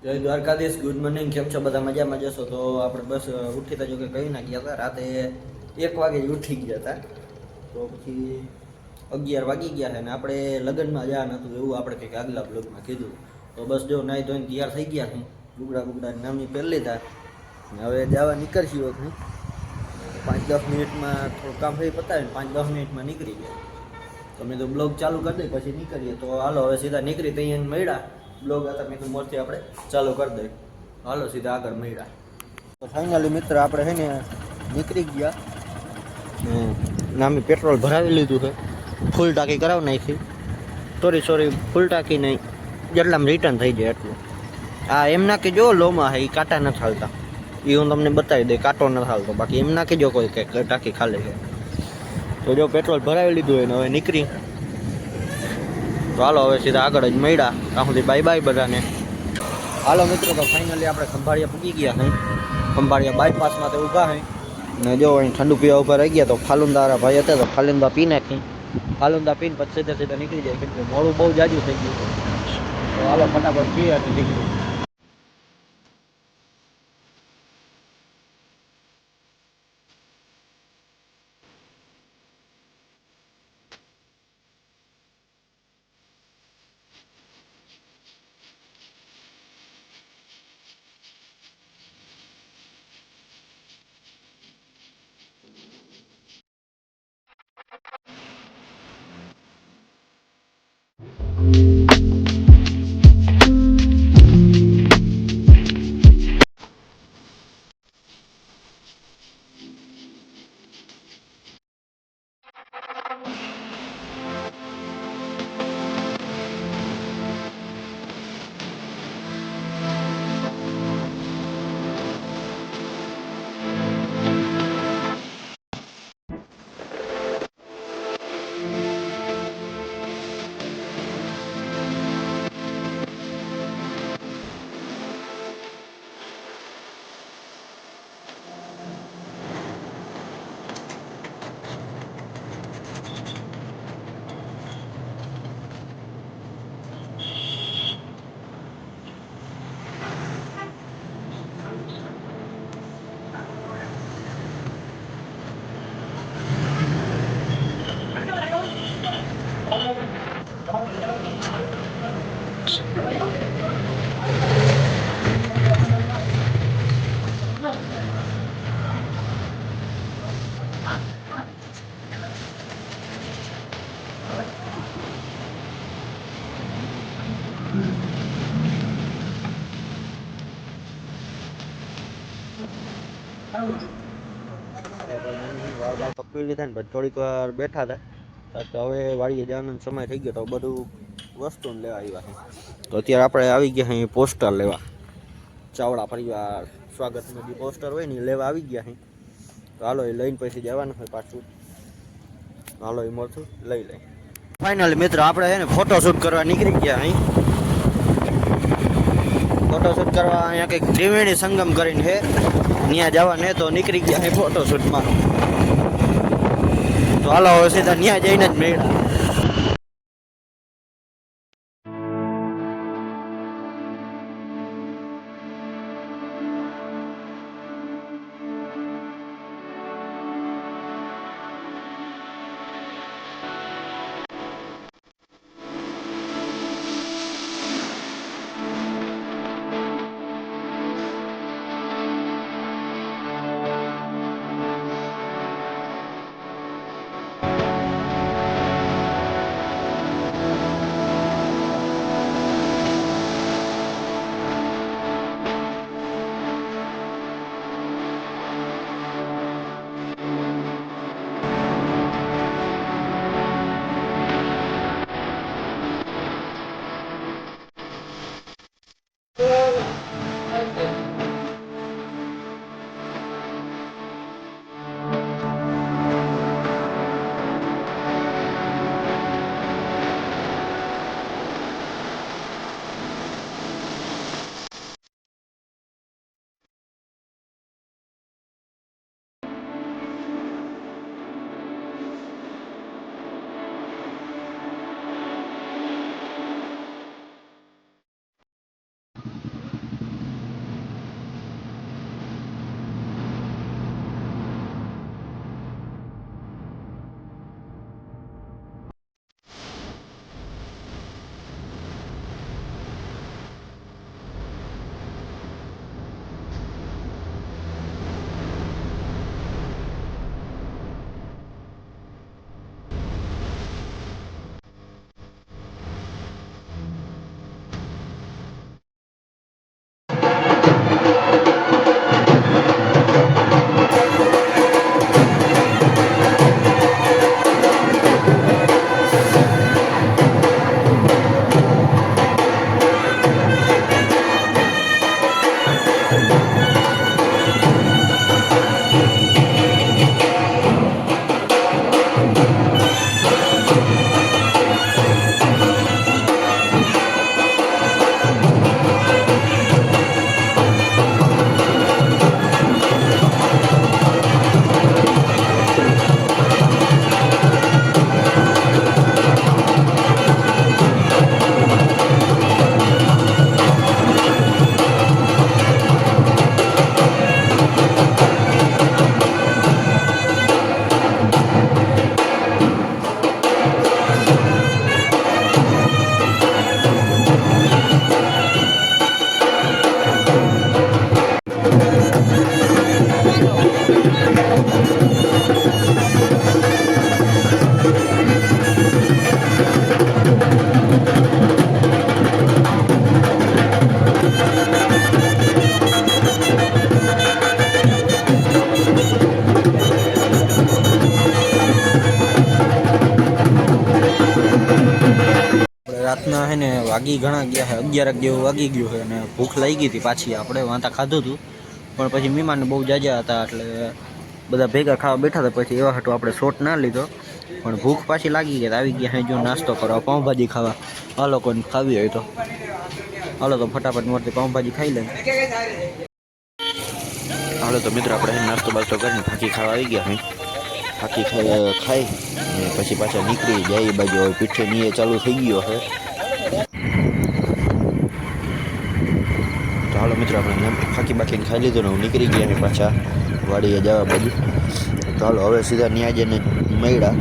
જય Dwarkadhish, good morning. કેમ છો બધા? મજામાં જશો તો આપણે બસ ઉઠી તો જો કે કહી ના ગયા હતા. રાતે 1 વાગે જ ઉઠી ગયા હતા. તો પછી 11 વાગી ગયા છે ને આપણે લગ્નમાં જવાનું હતું એવું આપણે કંઈક આગલા બ્લોગમાં કીધું. તો બસ જો નાહી ધોઈને તૈયાર થઈ ગયા છે. લુગડા નામની પહેરી લીધા ને હવે જવા નીકળશું વખતે 5-10 મિનિટમાં થોડું કામ થઈ પતાવીને 5-10 મિનિટમાં નીકળી ગયા. તમે તો બ્લોગ ચાલુ કરી દઈ પછી નીકળીએ. તો હાલો હવે સીધા નીકળી ત્યાં મળ્યા. બ્લોગ હતા મેં તો મોરથી આપણે ચાલુ કરી દઈએ. હાલો સીધા આગળ મળ્યા. તો ફાઇનલી મિત્ર આપણે છે ને નીકળી ગયા. નામે પેટ્રોલ ભરાવી લીધું છે, ફૂલ ટાંકી કરાવી નાખી. સોરી ફૂલ ટાંકી નહીં, જેટલામાં રિટર્ન થઈ જાય એટલું. હા એમ ના કે જો લોમાં છે એ કાંટા નથી હાલતા, એ હું તમને બતાવી દઈ. કાંટો નથી હાલતો, બાકી એમ ના કે જો કોઈ કે ટાંકી ખાલી છે. તો જો પેટ્રોલ ભરાવી લીધું હોય ને હવે નીકળી. તો હાલો હવે સીધા આગળ જ મળ્યા. ત્યાં સુધી બાય બાય બધાને. હાલો મિત્રો, તો ફાઇનલી આપણે ખંભાળિયા પૂગી ગયા છે. ખંભાળિયા બાયપાસમાં તો ઊભા છે ને જો અહીં ઠંડુ પીવા ઊભા રહી ગયા. તો ફાલુંદાવાળા ભાઈ હતા તો ફાલુંદા પી નાખી. ફાલુંદા પીને પછી સીધા નીકળી જાય, કેમ કે મોડું બહુ જાજુ થઈ ગયું. તો હાલો ફટાફટ પીએ અને નીકળી. પકડી લીધા ને થોડીક વાર બેઠા હતા. તો હવે વાડીએ જવાનો સમય થઈ ગયો. તો બધું વસ્તુ લેવા આવ્યા છે. તો અત્યારે આપણે આવી ગયા અહીં પોસ્ટર લેવા. ચાવડા પરિવાર સ્વાગતનું જે પોસ્ટર હોય ને એ લેવા આવી ગયા છે. તો હાલો એ લઈને પછી જવાનું હોય પાછું. હાલો એ મળતું લઈ લઈ. ફાઇનલી મિત્ર આપણે છે ને ફોટોશૂટ કરવા નીકળી ગયા અહીં. ફોટોશૂટ કરવા અહીંયા કંઈક ત્રિવેણી સંગમ કરીને છે, ત્યાં જવાને તો નીકળી ગયા છે ફોટોશૂટમાં. તો હાલો હવે સીધા ત્યાં જઈને જ મળ્યા. વાગી ઘણા ગયા છે, 11 જેવું વાગી ગયું છે અને ભૂખ લાગી ગઈ હતી પાછી. આપણે વાંતા ખાધું હતું પણ પછી મહેમાન બહુ જાજા હતા એટલે બધા ભેગા ખાવા બેઠા હતા. પછી એવા હાટું આપણે શોટ ના લીધો, પણ ભૂખ પાછી લાગી ગઈ. આવી ગયા હે જો નાસ્તો કરવા, પાઉંભાજી ખાવા. આ લોકોને ખાવી હોય તો હાલો તો ફટાફટ મોરથી પાઉંભાજી ખાઈ લે. હાલો તો મિત્રો આપણે નાસ્તો બાસ્તો કરીને ફાંકી ખાવા આવી ગયા. ફાંકી ખાઈ અને પછી પાછા નીકળી જાય એ બાજુ. હવે પીઠે ની એ ચાલુ થઈ ગયો છે. તો હાલો મિત્રો આપણે ફાંકી બાકીને ખાઈ લીધું ને હું નીકળી ગયા પાછા વાડીએ જવા બાજુ. તો હાલો હવે સીધા ન્યા જઈને મળ્યા.